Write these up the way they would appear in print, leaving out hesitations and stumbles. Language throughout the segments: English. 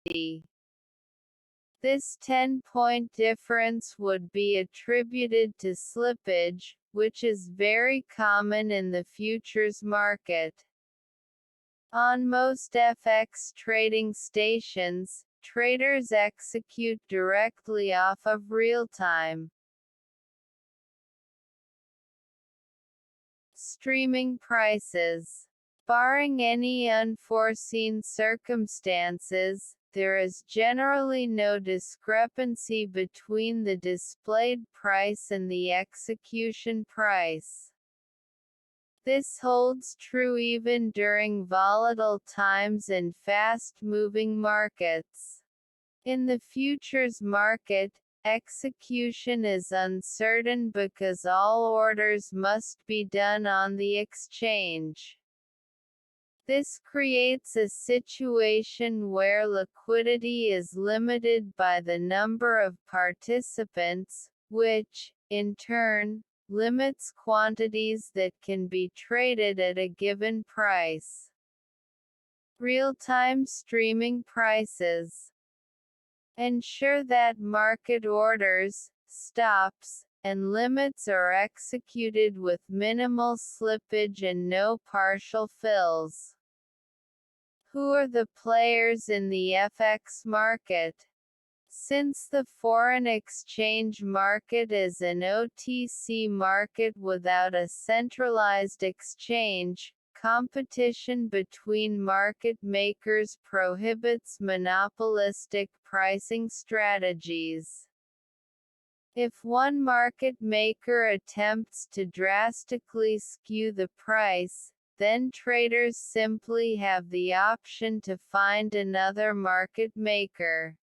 This 10-point difference would be attributed to slippage, which is very common in the futures market. On most FX trading stations, traders execute directly off of real-time. Streaming prices. Barring any unforeseen circumstances, there is generally no discrepancy between the displayed price and the execution price. This holds true even during volatile times in fast-moving markets. In the futures market, execution is uncertain because all orders must be done on the exchange. This creates a situation where liquidity is limited by the number of participants, which, in turn, limits quantities that can be traded at a given price. Real-time streaming prices ensure that market orders, stops, and limits are executed with minimal slippage and no partial fills. Who are the players in the FX market? Since the foreign exchange market is an OTC market without a centralized exchange, competition between market makers prohibits monopolistic pricing strategies. If one market maker attempts to drastically skew the price, then traders simply have the option to find another market maker.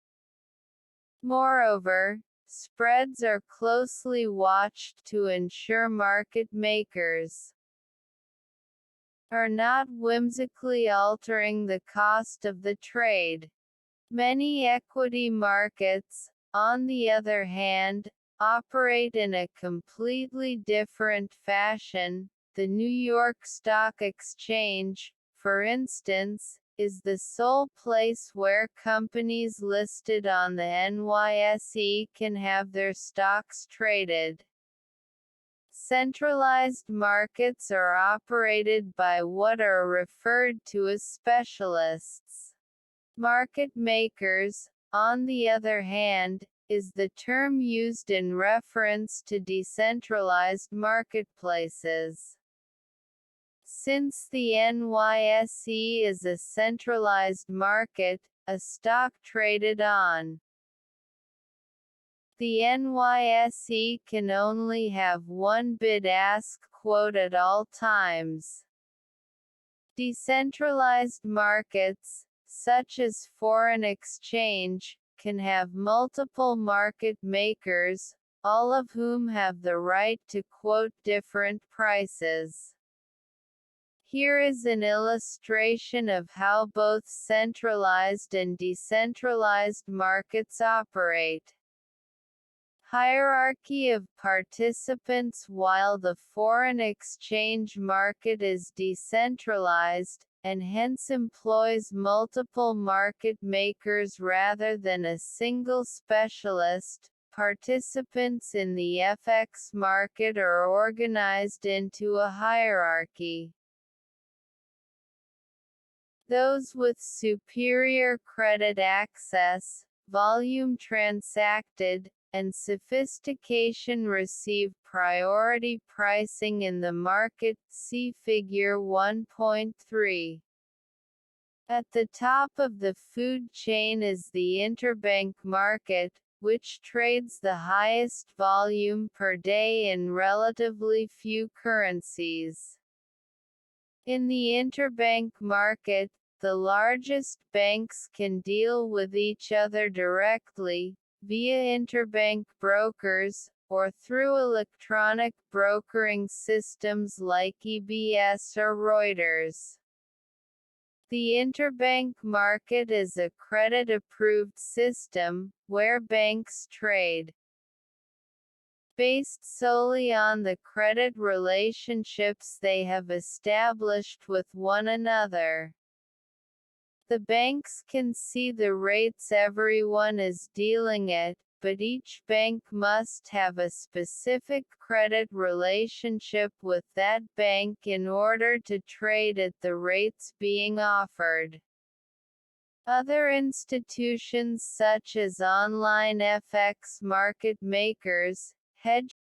Moreover, spreads are closely watched to ensure market makers are not whimsically altering the cost of the trade. Many equity markets, on the other hand, operate in a completely different fashion. The New York Stock Exchange, for instance, is the sole place where companies listed on the NYSE can have their stocks traded. Centralized markets are operated by what are referred to as specialists. Market makers, on the other hand, is the term used in reference to decentralized marketplaces. Since the NYSE is a centralized market, a stock traded on the NYSE can only have one bid-ask quote at all times. Decentralized markets, such as foreign exchange, can have multiple market makers, all of whom have the right to quote different prices. Here is an illustration of how both centralized and decentralized markets operate. Hierarchy of participants. While the foreign exchange market is decentralized, and hence employs multiple market makers rather than a single specialist, participants in the FX market are organized into a hierarchy. Those with superior credit access, volume transacted, and sophistication receive priority pricing in the market. See Figure 1.3. At the top of the food chain is the interbank market, which trades the highest volume per day in relatively few currencies. In the interbank market, the largest banks can deal with each other directly, via interbank brokers, or through electronic brokering systems like EBS or Reuters. The interbank market is a credit-approved system, where banks trade based solely on the credit relationships they have established with one another. The banks can see the rates everyone is dealing at, but each bank must have a specific credit relationship with that bank in order to trade at the rates being offered. Other institutions such as online FX market makers, hedge